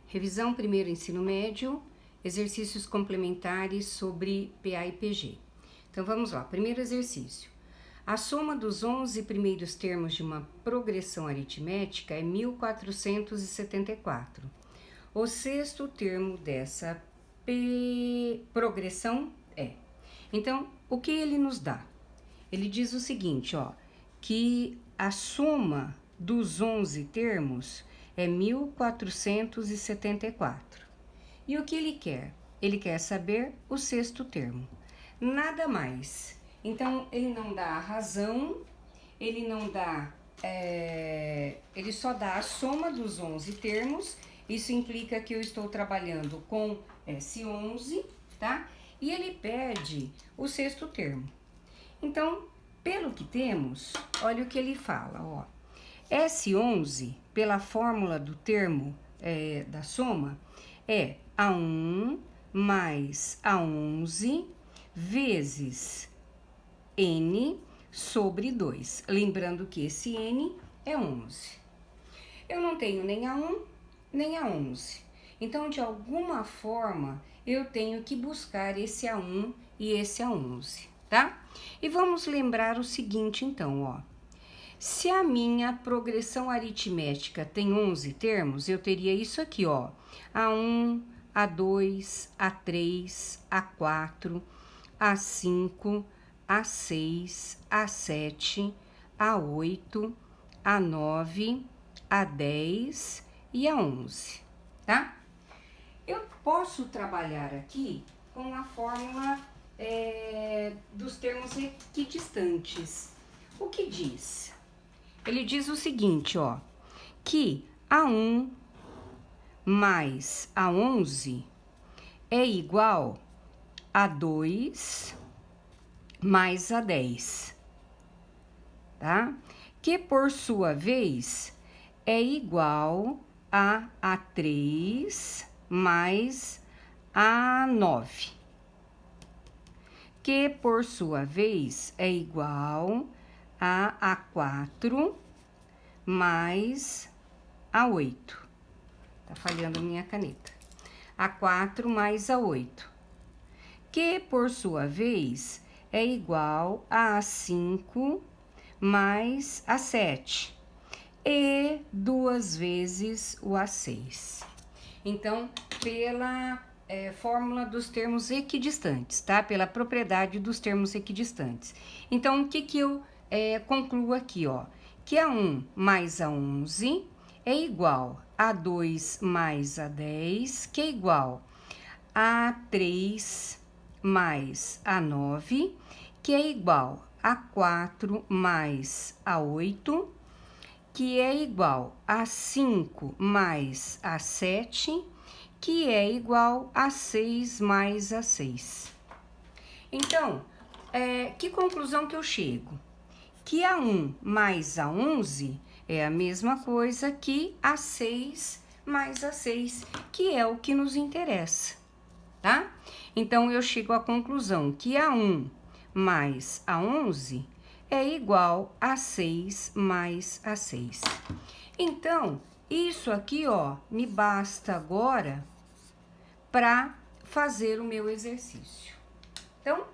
Revisão primeiro ensino médio, exercícios complementares sobre PA e PG. Então vamos lá, primeiro exercício. A soma dos 11 primeiros termos de uma progressão aritmética é 1474. O sexto termo dessa progressão é. Então, o que ele nos dá? Ele diz o seguinte, ó, que a soma dos 11 termos é 1474. E o que ele quer? Ele quer saber o sexto termo. Nada mais. Então, ele não dá a razão, ele não dá... ele só dá a soma dos 11 termos. Isso implica que eu estou trabalhando com S11, tá? E ele pede o sexto termo. Então, pelo que temos, olha o que ele fala, ó. S11, pela fórmula do termo da soma, é A1 mais A11 vezes N sobre 2. Lembrando que esse N é 11. Eu não tenho nem A1, nem A11. Então, de alguma forma, eu tenho que buscar esse A1 e esse A11, tá? E vamos lembrar o seguinte, então, ó. Se a minha progressão aritmética tem 11 termos, eu teria isso aqui, ó. A1, A2, A3, A4, A5, A6, A7, A8, A9, A10 e A11, tá? Eu posso trabalhar aqui com a fórmula dos termos equidistantes. O que diz? Ele diz o seguinte, ó, que A1 mais A11 é igual a 2 mais A10, tá? Que, por sua vez, é igual a A3 mais A9, que, por sua vez, é igual a A4 mais A8. Tá falhando a minha caneta. A4 mais A8, que, por sua vez, é igual a A5 mais A7 e 2 vezes o A6. Então, pela fórmula dos termos equidistantes, tá? Pela propriedade dos termos equidistantes. Então, o que que eu concluo aqui, ó? Que A1 mais A11 é igual a 2 mais A10, que é igual a 3 mais A9, que é igual a 4 mais A8, que é igual a 5 mais A7, que é igual a 6 mais A6. Então, que conclusão que eu chego? Que A1 mais A11 é a mesma coisa que A6 mais A6, que é o que nos interessa, tá? Então, eu chego à conclusão que A1 mais A11 é igual a 6 mais A6. Então, isso aqui, ó, me basta agora para fazer o meu exercício. Então,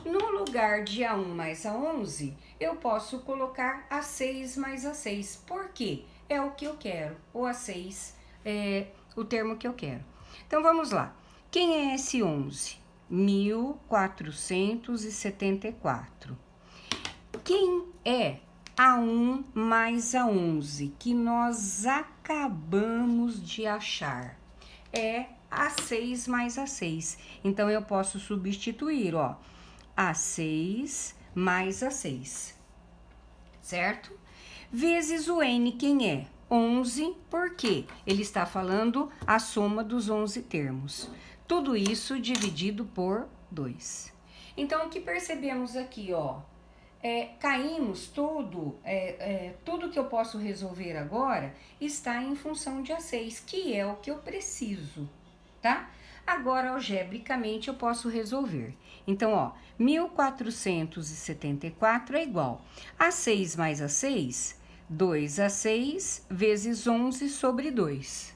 no lugar de A1 mais A11, eu posso colocar A6 mais A6. Por quê? É o que eu quero. O A6 é o termo que eu quero. Então, vamos lá. Quem é esse 11? 1474. Quem é A1 mais A11, que nós acabamos de achar? É A6 mais A6. Então, eu posso substituir, ó, A6 mais A6, certo? Vezes o N, quem é? 11, porque ele está falando a soma dos 11 termos. Tudo isso dividido por 2. Então, o que percebemos aqui, ó? Caímos tudo que eu posso resolver agora está em função de A6, que é o que eu preciso, tá? Agora, algebricamente, eu posso resolver. Então, ó, 1474 é igual a 6 mais A6, 2A6 vezes 11 sobre 2.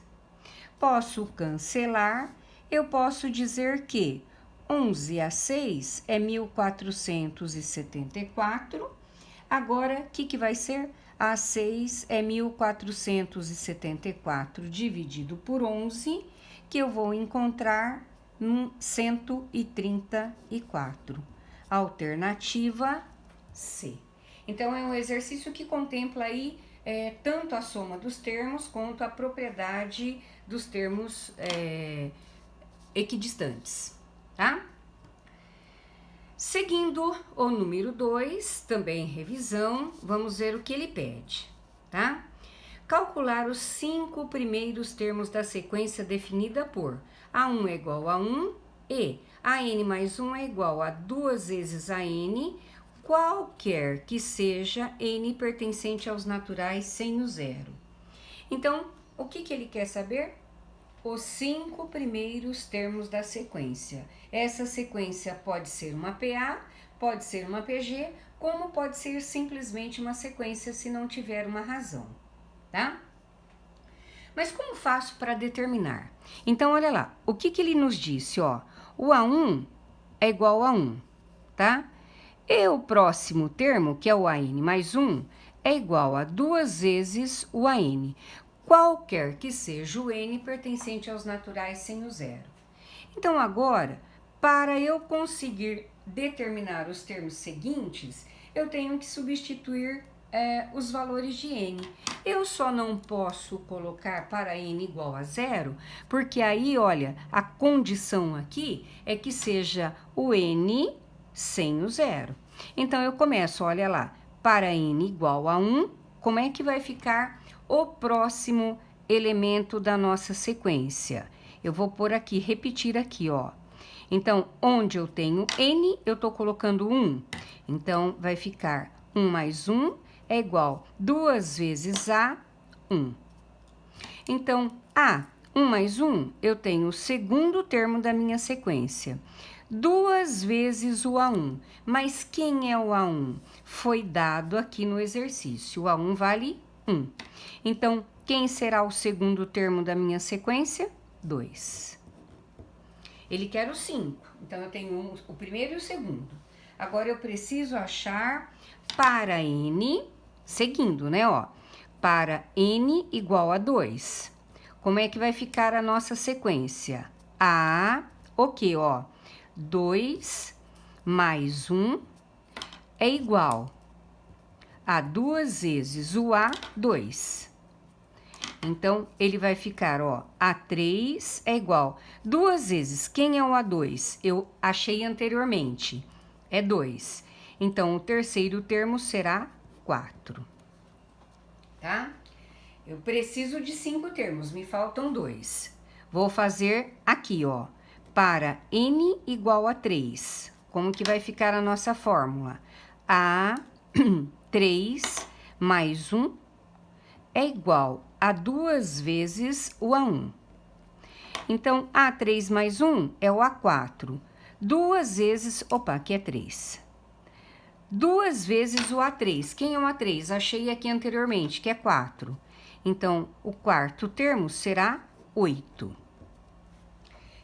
Posso cancelar, eu posso dizer que 11 a 6 é 1474. Agora, o que vai ser? A 6 é 1474 dividido por 11, que eu vou encontrar 134. Alternativa C. Então, é um exercício que contempla aí tanto a soma dos termos quanto a propriedade dos termos equidistantes, tá? Seguindo o número 2, também revisão, vamos ver o que ele pede, tá? Calcular os 5 primeiros termos da sequência definida por A1 é igual a 1 e AN mais 1 é igual a 2 vezes AN, qualquer que seja N pertencente aos naturais sem o zero. Então, o que ele quer saber? Os 5 primeiros termos da sequência. Essa sequência pode ser uma PA, pode ser uma PG, como pode ser simplesmente uma sequência se não tiver uma razão, tá? Mas como faço para determinar? Então, olha lá, o que ele nos disse, ó? O A1 é igual a 1, tá? E o próximo termo, que é o AN mais 1, é igual a 2 vezes o AN. Qualquer que seja o N pertencente aos naturais sem o zero. Então, agora, para eu conseguir determinar os termos seguintes, eu tenho que substituir os valores de N. Eu só não posso colocar para N igual a zero, porque aí, olha, a condição aqui é que seja o N sem o zero. Então, eu começo, olha lá, para N igual a 1, como é que vai ficar o próximo elemento da nossa sequência? Eu vou pôr aqui, repetir aqui, ó. Então, onde eu tenho N, eu tô colocando 1. Então, vai ficar 1 mais 1 é igual 2 vezes A, 1. Então, A, 1 mais 1, eu tenho o segundo termo da minha sequência. 2 vezes o A1. Mas quem é o A1? Foi dado aqui no exercício. O A1 vale 1. Então, quem será o segundo termo da minha sequência? 2. Ele quer o 5. Então, eu tenho o primeiro e o segundo. Agora, eu preciso achar para N, seguindo, né, ó. Para N igual a 2. Como é que vai ficar a nossa sequência? A, o quê, ó? 2 mais 1 é igual a 2 vezes o A2. Então, ele vai ficar, ó, A3 é igual 2 vezes, quem é o A2? Eu achei anteriormente, é 2. Então, o terceiro termo será 4, tá? Eu preciso de 5 termos, me faltam 2. Vou fazer aqui, ó, para N igual a 3. Como que vai ficar a nossa fórmula? A3 mais 1 é igual a 2 vezes o A1. Então, A3 mais 1 é o A4. 2 vezes, opa, aqui é 3. 2 vezes o A3. Quem é o A3? Achei aqui anteriormente, que é 4. Então, o quarto termo será 8.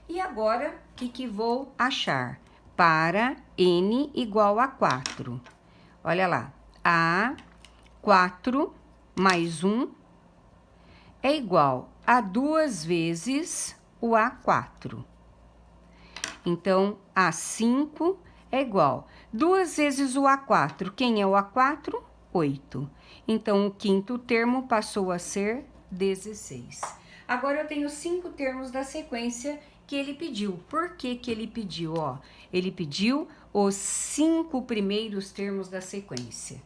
E agora, o que vou achar? Para N igual a 4. Olha lá, A4 mais 1 é igual a 2 vezes o A4. Então, A5 é igual 2 vezes o A4. Quem é o A4? 8. Então, o quinto termo passou a ser 16. Agora, eu tenho 5 termos da sequência que ele pediu. Por que ele pediu? Ó, ele pediu os 5 primeiros termos da sequência.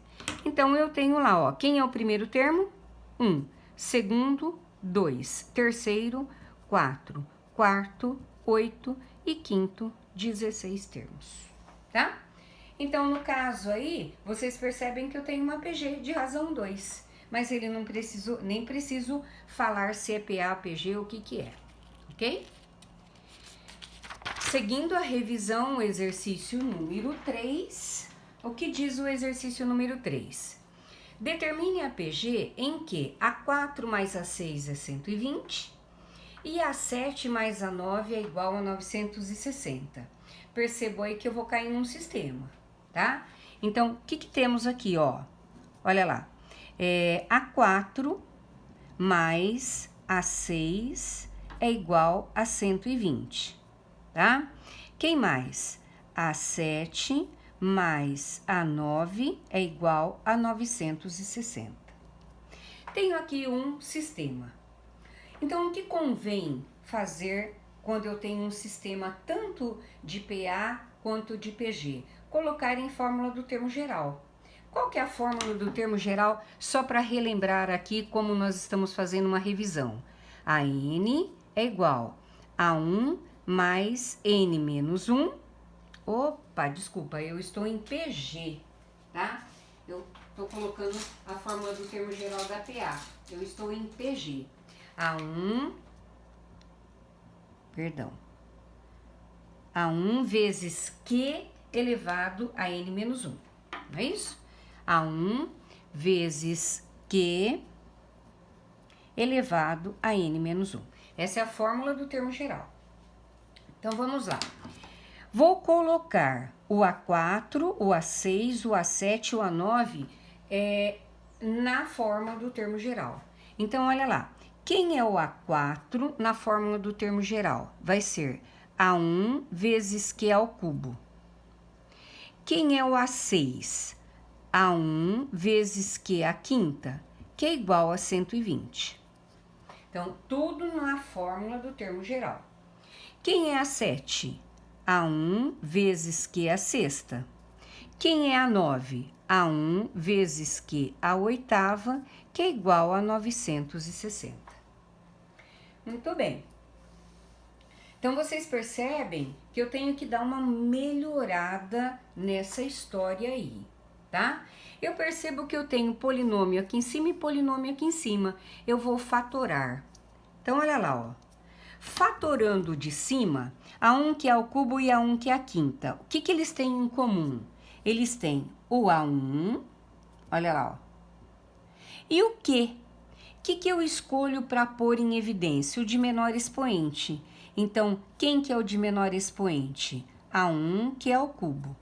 Então, eu tenho lá, ó, quem é o primeiro termo? 1. Segundo, 2. Terceiro, 4. Quarto, 8. E quinto, 16 termos, tá? Então, no caso aí, vocês percebem que eu tenho uma PG de razão 2. Mas ele não precisou, nem preciso falar se é PA, PG, o que é, ok? Seguindo a revisão, o exercício número 3, o que diz o exercício número 3? Determine a PG em que A4 mais A6 é 120 E a 7 mais a 9 é igual a 960. Percebo aí que eu vou cair num sistema, tá? Então, o que temos aqui, ó? Olha lá. A 4 mais a 6 é igual a 120, tá? Quem mais? A 7 mais a 9 é igual a 960. Tenho aqui um sistema. Então, o que convém fazer quando eu tenho um sistema tanto de PA quanto de PG? Colocar em fórmula do termo geral. Qual que é a fórmula do termo geral? Só para relembrar aqui como nós estamos fazendo uma revisão. A N é igual a 1 mais N menos 1. Opa, desculpa, eu estou em PG, tá? Eu estou colocando a fórmula do termo geral da PA. Eu estou em PG. A1 vezes Q elevado a N menos 1. Não é isso? A1 vezes Q elevado a N menos 1. Essa é a fórmula do termo geral. Então, vamos lá. Vou colocar o A4, o A6, o A7 e o A9 na fórmula do termo geral. Então, olha lá. Quem é o A4 na fórmula do termo geral? Vai ser A1 vezes Q ao cubo. Quem é o A6? A1 vezes Q à quinta, que é igual a 120. Então, tudo na fórmula do termo geral. Quem é a 7? A1 vezes Q à sexta. Quem é a 9? A1 vezes Q à oitava, que é igual a 960. Muito bem. Então, vocês percebem que eu tenho que dar uma melhorada nessa história aí, tá? Eu percebo que eu tenho polinômio aqui em cima e polinômio aqui em cima. Eu vou fatorar. Então, olha lá, ó. Fatorando de cima, A1 que é ao cubo e A1 que é a quinta. O que eles têm em comum? Eles têm o A1, olha lá, ó. E o Q? O que eu escolho para pôr em evidência? O de menor expoente. Então, quem que é o de menor expoente? A1 que é ao cubo.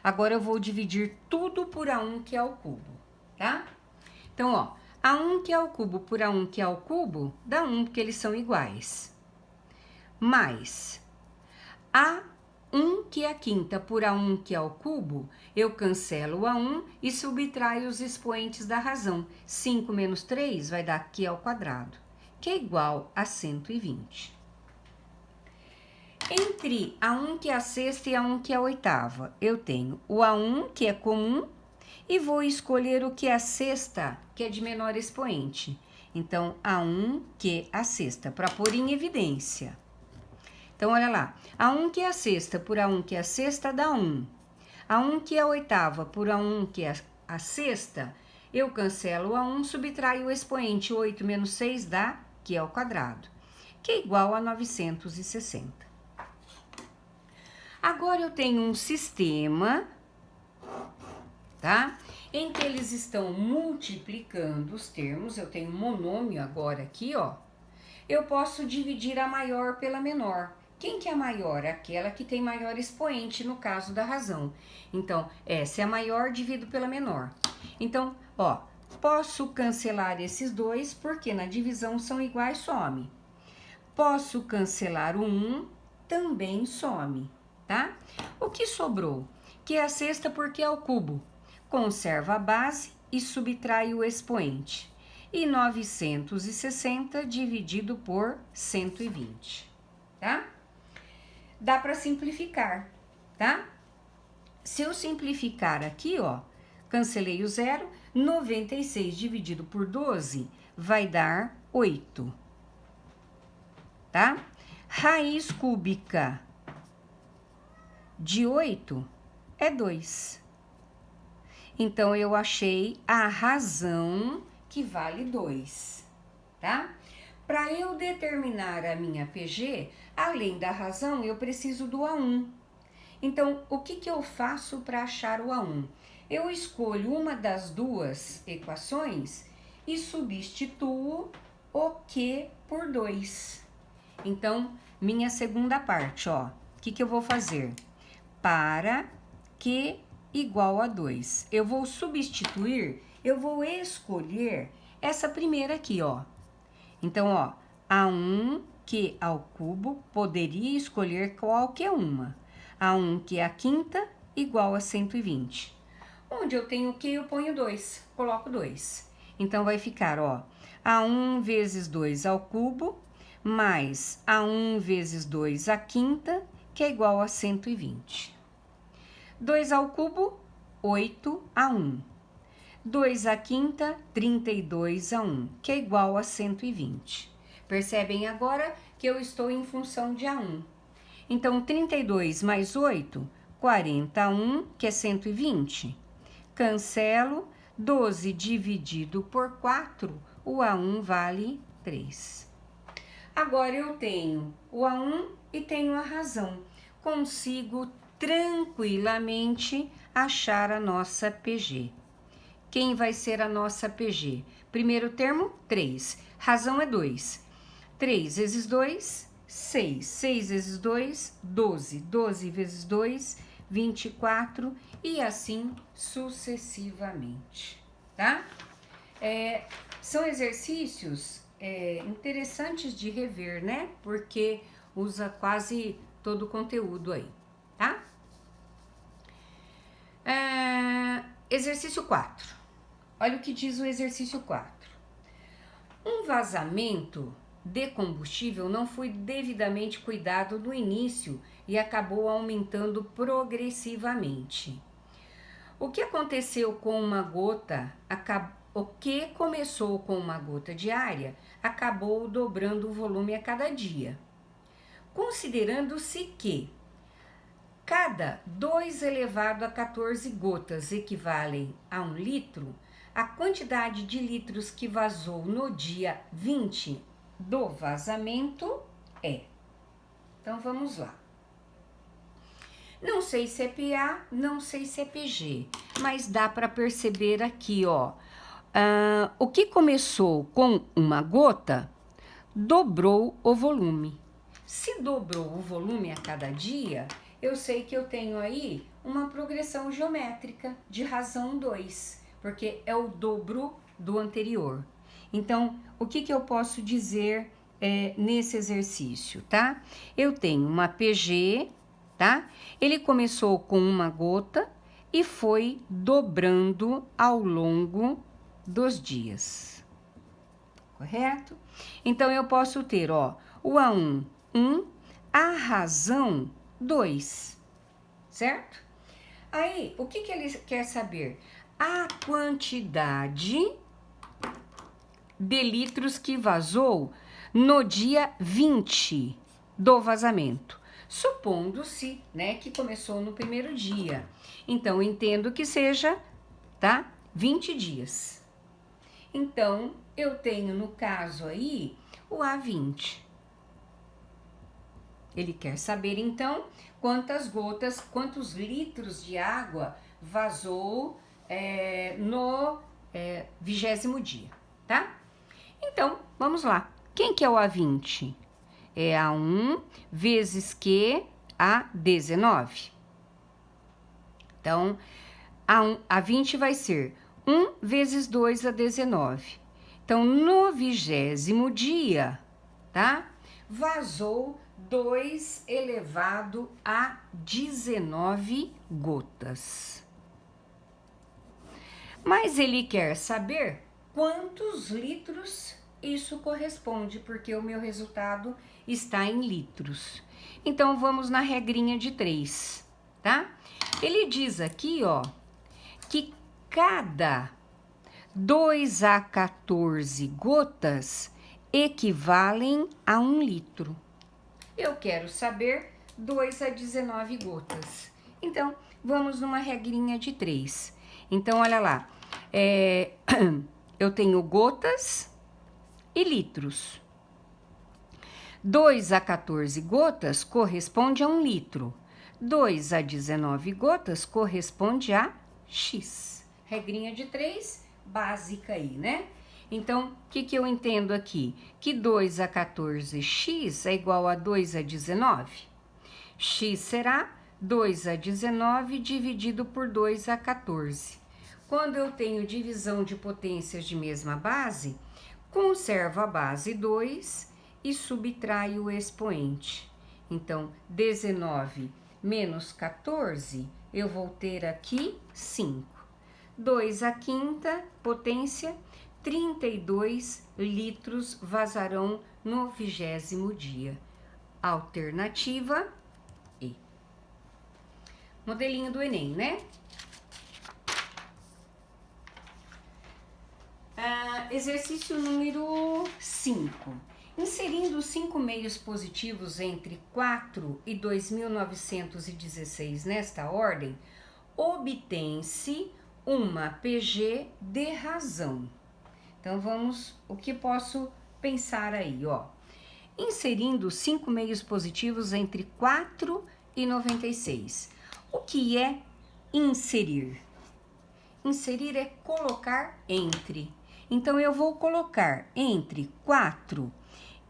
Agora, eu vou dividir tudo por A1 que é ao cubo, tá? Então, ó, A1 que é ao cubo por A1 que é ao cubo, dá 1, porque eles são iguais. Mais A1 que é a quinta por A1 que é ao cubo, eu cancelo o A1 e subtraio os expoentes da razão. 5 menos 3 vai dar Q ao quadrado, que é igual a 120. Entre A1 que é a sexta e A1 que é a oitava, eu tenho o A1 que é comum e vou escolher o que é a sexta, que é de menor expoente. Então, A1 que é a sexta, para pôr em evidência. Então, olha lá. A1 que é a sexta por A1 que é a sexta dá 1. A1 que é a oitava por A1 que é a sexta, eu cancelo o A1, subtraio o expoente. 8 menos 6 dá Q ao quadrado, que é igual a 960. Agora, eu tenho um sistema, tá? Em que eles estão multiplicando os termos. Eu tenho um monômio agora aqui, ó. Eu posso dividir a maior pela menor. Quem que é a maior? Aquela que tem maior expoente, no caso da razão. Então, essa é a maior, divido pela menor. Então, ó, posso cancelar esses dois, porque na divisão são iguais, some. Posso cancelar o 1, também some, tá? O que sobrou? Que é a sexta porque é ao cubo. Conserva a base e subtrai o expoente. E 960 dividido por 120, tá? Dá para simplificar, tá? Se eu simplificar aqui, ó, cancelei o 0, 96 dividido por 12 vai dar 8, tá? Raiz cúbica de 8 é 2. Então, eu achei a razão que vale 2, tá? Para eu determinar a minha PG, além da razão, eu preciso do A1. Então, o que eu faço para achar o A1? Eu escolho uma das duas equações e substituo o Q por 2. Então, minha segunda parte, ó. O que eu vou fazer? Para Q igual a 2. Eu vou substituir, eu vou escolher essa primeira aqui, ó. Então, ó, A1Q ao cubo, poderia escolher qualquer uma. A1Q à quinta igual a 120. Onde eu tenho Q, eu ponho 2, coloco 2. Então, vai ficar, ó, A1 vezes 2 ao cubo, mais A1 vezes 2 à quinta, que é igual a 120. 2 ao cubo, 8 a 1. 2 à quinta, 32 a 1, que é igual a 120. Percebem agora que eu estou em função de A1. Então, 32 mais 8, 41, que é 120. Cancelo, 12 dividido por 4, o A1 vale 3. Agora eu tenho o A1 e tenho a razão. Consigo tranquilamente achar a nossa PG. Quem vai ser a nossa PG? Primeiro termo, 3. Razão é 2. 3 vezes 2, 6. 6 vezes 2, 12. 12 vezes 2, 24. E assim sucessivamente, tá? São exercícios interessantes de rever, né? Porque usa quase todo o conteúdo aí, tá? Exercício 4. Olha o que diz o exercício 4. Um vazamento de combustível não foi devidamente cuidado no início e acabou aumentando progressivamente. O que aconteceu com uma gota, o que começou com uma gota diária, acabou dobrando o volume a cada dia. Considerando-se que cada 2 elevado a 14 gotas equivalem a 1 litro, a quantidade de litros que vazou no dia 20 do vazamento é. Então, vamos lá. Não sei se é PA, não sei se é PG, mas dá para perceber aqui, ó. O que começou com uma gota, dobrou o volume. Se dobrou o volume a cada dia, eu sei que eu tenho aí uma progressão geométrica de razão 2, porque é o dobro do anterior. Então, o que eu posso dizer nesse exercício, tá? Eu tenho uma PG, tá? Ele começou com uma gota e foi dobrando ao longo dos dias, correto? Então, eu posso ter, ó, o A1, 1, a razão 2, certo? Aí, o que ele quer saber? A quantidade de litros que vazou no dia 20 do vazamento. Supondo-se, né, que começou no primeiro dia. Então, entendo que seja, tá? 20 dias. Então, eu tenho, no caso aí, o A20. Ele quer saber, então, quantas gotas, quantos litros de água vazou no 20º dia, tá? Então, vamos lá. Quem que é o A20? É A1 vezes Q a 19. Então, A20 vai ser 1 vezes 2 a 19. Então, no 20º dia, tá? Vazou 2 elevado a 19 gotas. Mas ele quer saber quantos litros isso corresponde, porque o meu resultado está em litros. Então, vamos na regrinha de 3, tá? Ele diz aqui, ó, que cada 2 a 14 gotas equivalem a 1 litro. Eu quero saber 2 a 19 gotas. Então, vamos numa regrinha de 3. Então, olha lá. Eu tenho gotas e litros. 2 a 14 gotas corresponde a 1 litro. 2 a 19 gotas corresponde a X. Regrinha de 3, básica aí, né? Então, o que eu entendo aqui? Que 2 a 14x é igual a 2 a 19. X será 2 a 19 dividido por 2 a 14. Quando eu tenho divisão de potências de mesma base, conservo a base 2 e subtraio o expoente. Então, 19 menos 14, eu vou ter aqui 5. 2 à quinta potência, 32 litros vazarão no 20º dia. Alternativa E. Modelinho do Enem, né? Exercício número 5. Inserindo 5 meios positivos entre 4 e 2.916 nesta ordem, obtém-se uma PG de razão. Então, vamos, o que posso pensar aí, ó. Inserindo 5 meios positivos entre 4 e 96. O que é inserir? Inserir é colocar entre. Então, eu vou colocar entre 4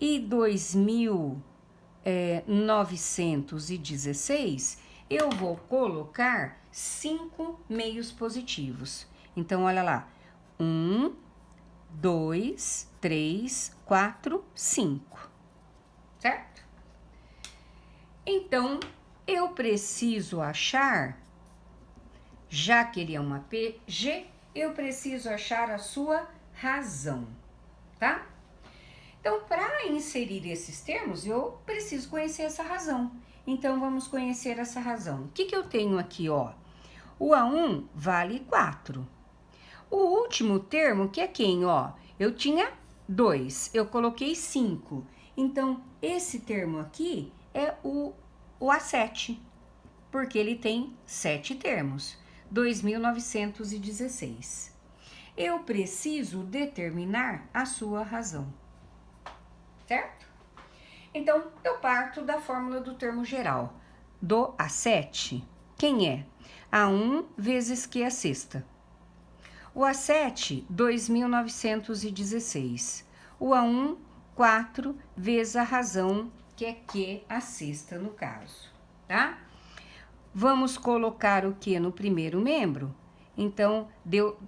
e 2.916, eu vou colocar 5 meios positivos. Então, olha lá. 1, 2, 3, 4, 5. Certo? Então, eu preciso achar, já que ele é uma PG, eu preciso achar a sua razão, tá? Então, para inserir esses termos, eu preciso conhecer essa razão. Então, vamos conhecer essa razão. O que eu tenho aqui, ó? O A1 vale 4. O último termo, que é quem, ó? Eu tinha 2, eu coloquei 5. Então, esse termo aqui é o A7, porque ele tem 7 termos. 2.916. Eu preciso determinar a sua razão. Certo? Então, eu parto da fórmula do termo geral. Do A7, quem é? A1 vezes Q a sexta. O A7, 2.916. O A1, 4 vezes a razão, que é Q a sexta no caso, tá? Vamos colocar o Q no primeiro membro? Então, deu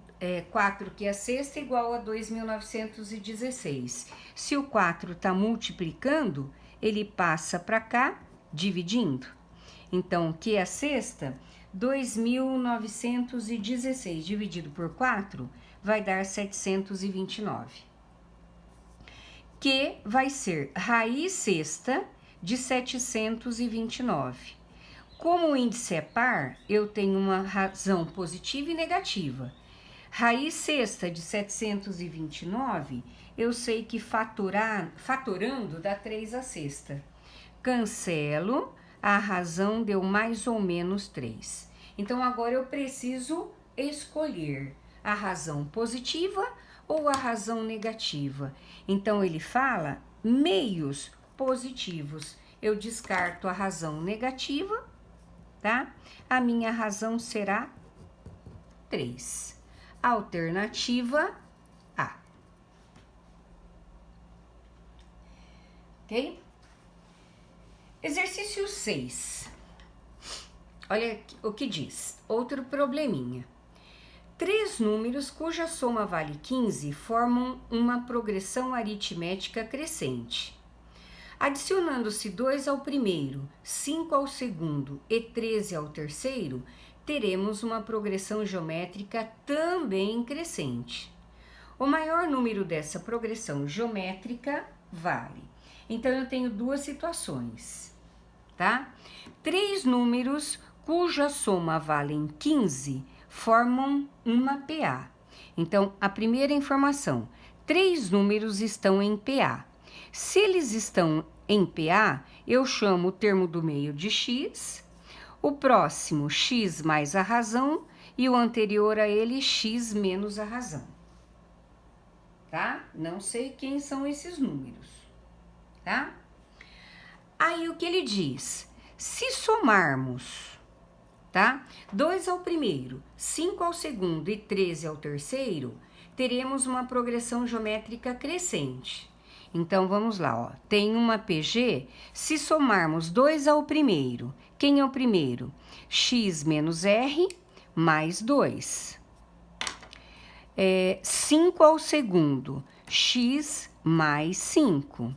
4 que a sexta igual a 2.916. Se o 4 está multiplicando, ele passa para cá, dividindo. Então, que a sexta, 2.916 dividido por 4 vai dar 729. Que vai ser raiz sexta de 729. Como o índice é par, eu tenho uma razão positiva e negativa. Raiz sexta de 729, eu sei que fatorando dá 3 a sexta. Cancelo, a razão deu mais ou menos 3. Então, agora eu preciso escolher a razão positiva ou a razão negativa. Então, ele fala meios positivos. Eu descarto a razão negativa, tá? A minha razão será 3. Alternativa A. Ok? Exercício 6. Olha o que diz. Outro probleminha. 3 números cuja soma vale 15 formam uma progressão aritmética crescente. Adicionando-se 2 ao primeiro, 5 ao segundo e 13 ao terceiro, teremos uma progressão geométrica também crescente. O maior número dessa progressão geométrica vale. Então, eu tenho duas situações, tá? 3 números cuja soma vale 15 formam uma PA. Então, a primeira informação, 3 números estão em PA. Se eles estão em PA, eu chamo o termo do meio de X, o próximo X mais a razão e o anterior a ele X menos a razão. Tá? Não sei quem são esses números, tá? Aí o que ele diz? Se somarmos, tá? 2 ao primeiro, 5 ao segundo e 13 ao terceiro, teremos uma progressão geométrica crescente. Então, vamos lá, ó. Tem uma PG, se somarmos 2 ao primeiro. Quem é o primeiro? X menos R mais 2. 5 ao segundo, X mais 5.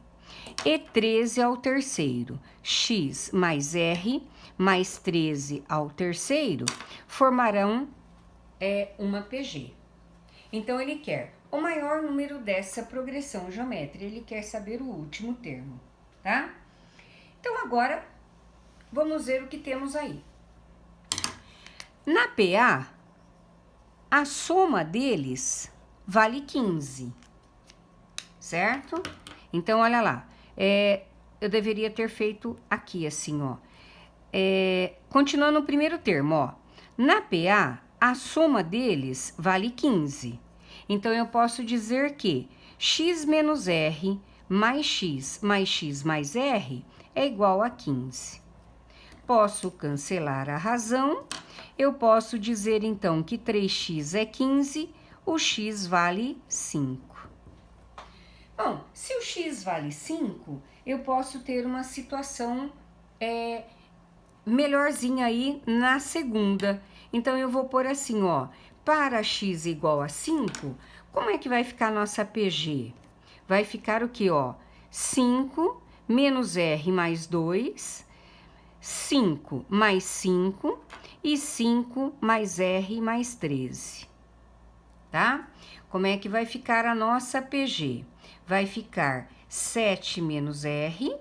E 13 ao terceiro, X mais R mais 13 ao terceiro, formarão uma PG. Então, ele quer o maior número dessa progressão geométrica, ele quer saber o último termo, tá? Então, agora, vamos ver o que temos aí. Na PA, a soma deles vale 15, certo? Então, olha lá, eu deveria ter feito aqui assim, ó. Continuando no primeiro termo, ó. Na PA, a soma deles vale 15. Então, eu posso dizer que x menos r mais x mais r é igual a 15. Posso cancelar a razão. Eu posso dizer, então, que 3x é 15, o x vale 5. Bom, se o x vale 5, eu posso ter uma situação melhorzinha aí na segunda. Então, eu vou pôr assim, ó. Para x igual a 5, como é que vai ficar a nossa PG? Vai ficar o quê, ó? 5 menos R mais 2, 5 mais 5 e 5 mais R mais 13, tá? Como é que vai ficar a nossa PG? Vai ficar 7 menos R,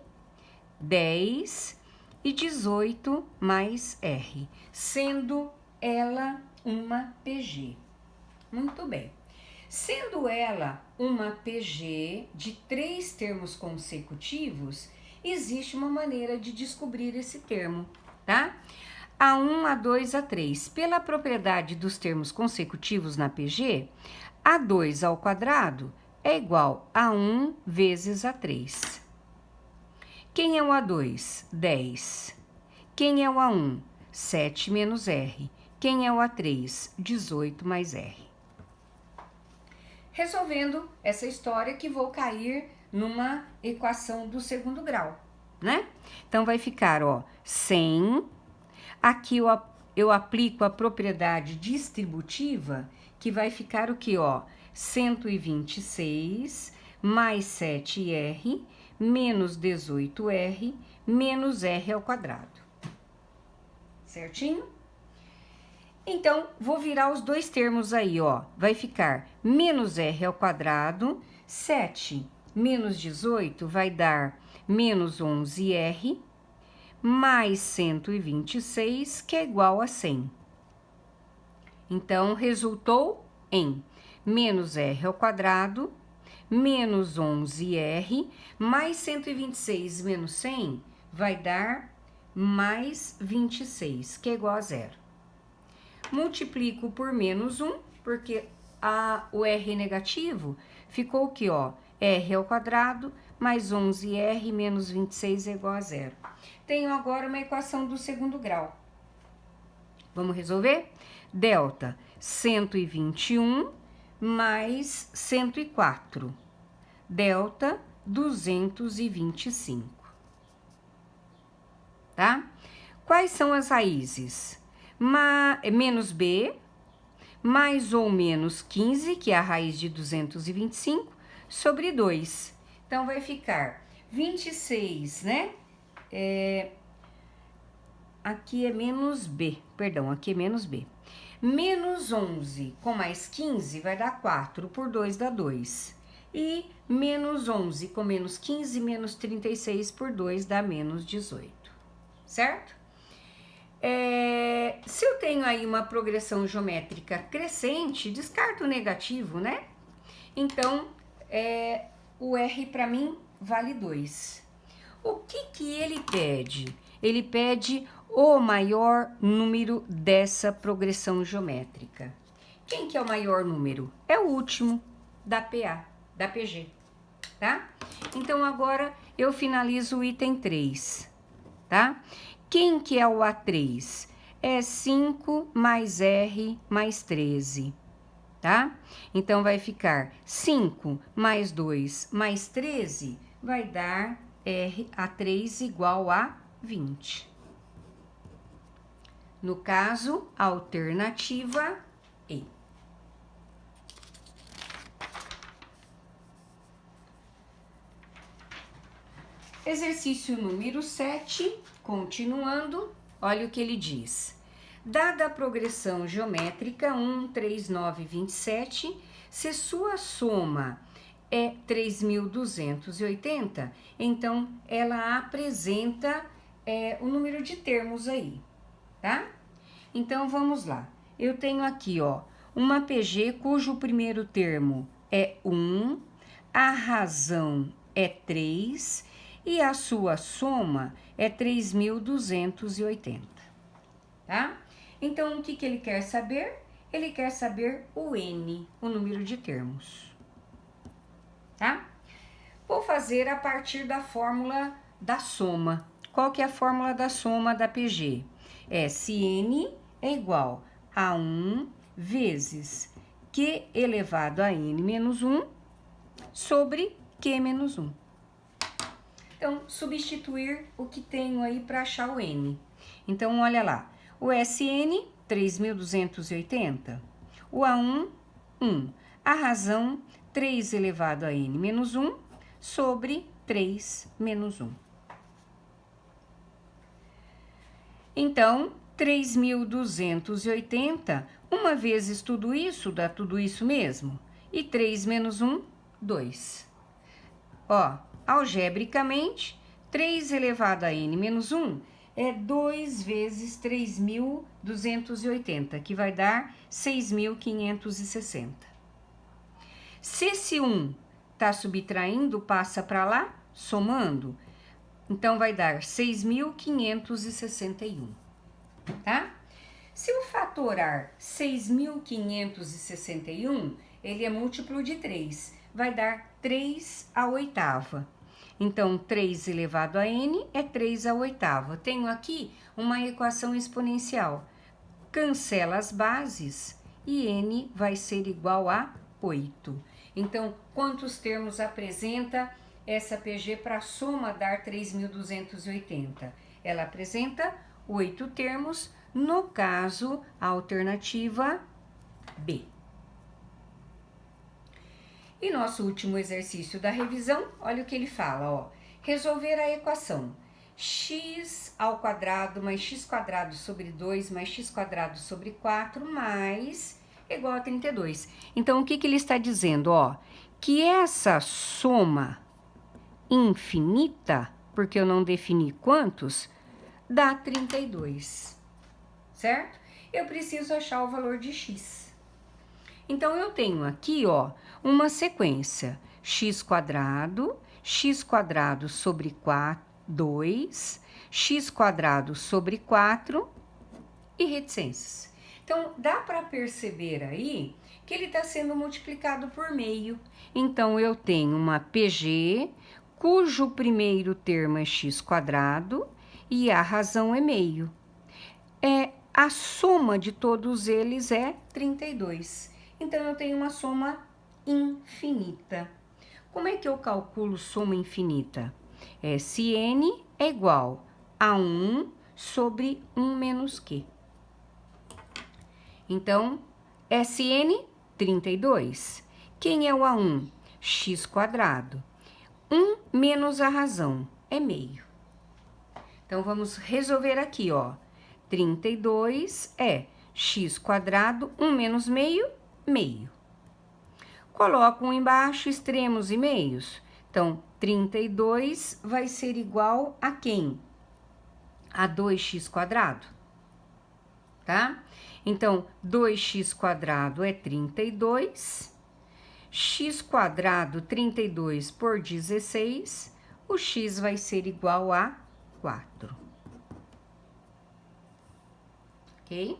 10 e 18 mais R, sendo ela uma PG. Muito bem. Sendo ela uma PG de 3 termos consecutivos, existe uma maneira de descobrir esse termo, tá? A1, A2, A3. Pela propriedade dos termos consecutivos na PG, A2 ao quadrado é igual a 1 vezes A3. Quem é o A2? 10. Quem é o A1? 7 menos R. Quem é o A3? 18 mais R. Resolvendo essa história que vou cair numa equação do segundo grau, né? Então, vai ficar, ó, 100. Aqui eu aplico a propriedade distributiva, que vai ficar o que, ó? 126 mais 7R menos 18R menos R ao quadrado. Certinho? Então, vou virar os dois termos aí, ó. Vai ficar menos R ao quadrado, 7 menos 18 vai dar menos 11R, mais 126, que é igual a 100. Então, resultou em menos R ao quadrado, menos 11R, mais 126 menos 100 vai dar mais 26, que é igual a 0. Multiplico por menos 1, porque o R negativo ficou o que, ó? R ao quadrado mais 11R menos 26 é igual a 0. Tenho agora uma equação do segundo grau. Vamos resolver? Delta 121 mais 104. Delta 225. Tá? Quais são as raízes? Menos B, mais ou menos 15, que é a raiz de 225, sobre 2. Então, vai ficar 26, né? Aqui é menos B, perdão, aqui é menos B. Menos 11 com mais 15 vai dar 4, por 2 dá 2. E menos 11 com menos 15, menos 36 por 2 dá menos 18, certo? Se eu tenho aí uma progressão geométrica crescente, descarto o negativo, né? Então, o R para mim vale 2. O que ele pede? Ele pede o maior número dessa progressão geométrica. Quem que é o maior número? É o último da PA, da PG, tá? Então, agora eu finalizo o item 3, tá? Quem que é o A3? É 5 mais R mais 13, tá? Então, vai ficar 5 mais 2 mais 13, vai dar R a 3 igual a 20. No caso, alternativa E. Exercício número 7, continuando, olha o que ele diz. Dada a progressão geométrica 1, 3, 9, 27, se sua soma é 3.280, então ela apresenta o número de termos aí, tá? Então, vamos lá. Eu tenho aqui, ó, uma PG cujo primeiro termo é 1, a razão é 3 e a sua soma é 3.280, tá? Então, o que ele quer saber? Ele quer saber o N, o número de termos, tá? Vou fazer a partir da fórmula da soma. Qual que é a fórmula da soma da PG? Se N é igual a 1 vezes Q elevado a N menos 1 sobre Q menos 1. Então, substituir o que tenho aí para achar o N. Então, olha lá. O SN, 3.280. O A1, 1. A razão, 3 elevado a N menos 1 sobre 3 menos 1. Então, 3.280, uma vezes tudo isso, dá tudo isso mesmo. E 3 menos 1, 2. Ó, algebricamente, 3 elevado a N menos 1 é 2 vezes 3.280, que vai dar 6.560. Se esse 1 está subtraindo, passa para lá, somando, então vai dar 6.561, tá? Se eu fatorar 6.561, ele é múltiplo de 3, vai dar 3 à oitava. Então, 3 elevado a N é 3 à oitava. Tenho aqui uma equação exponencial. Cancela as bases e N vai ser igual a 8. Então, quantos termos apresenta essa PG para a soma dar 3.280? Ela apresenta 8 termos, no caso, a alternativa B. E nosso último exercício da revisão, olha o que ele fala, ó. Resolver a equação x ao quadrado mais x quadrado sobre 2 mais x quadrado sobre 4 mais igual a 32. Então, o que ele está dizendo, ó? Que essa soma infinita, porque eu não defini quantos, dá 32, certo? Eu preciso achar o valor de x. Então, eu tenho aqui, ó, uma sequência, x quadrado sobre 2, x quadrado sobre 4 e reticências. Então, dá para perceber aí que ele está sendo multiplicado por meio. Então, eu tenho uma PG, cujo primeiro termo é x quadrado e a razão é meio. A soma de todos eles é 32. Então, eu tenho uma soma infinita. Como é que eu calculo soma infinita? Se N é igual a 1 sobre 1 menos Q. Então, SN, 32. Quem é o A1? X quadrado. 1 menos a razão é meio. Então, vamos resolver aqui, ó. 32 é x quadrado, 1 menos meio, meio. Coloco um embaixo, extremos e meios. Então, 32 vai ser igual a quem? A 2x quadrado, tá? Então, 2x quadrado é 32. X quadrado, 32 por 16. O x vai ser igual a 4. Ok?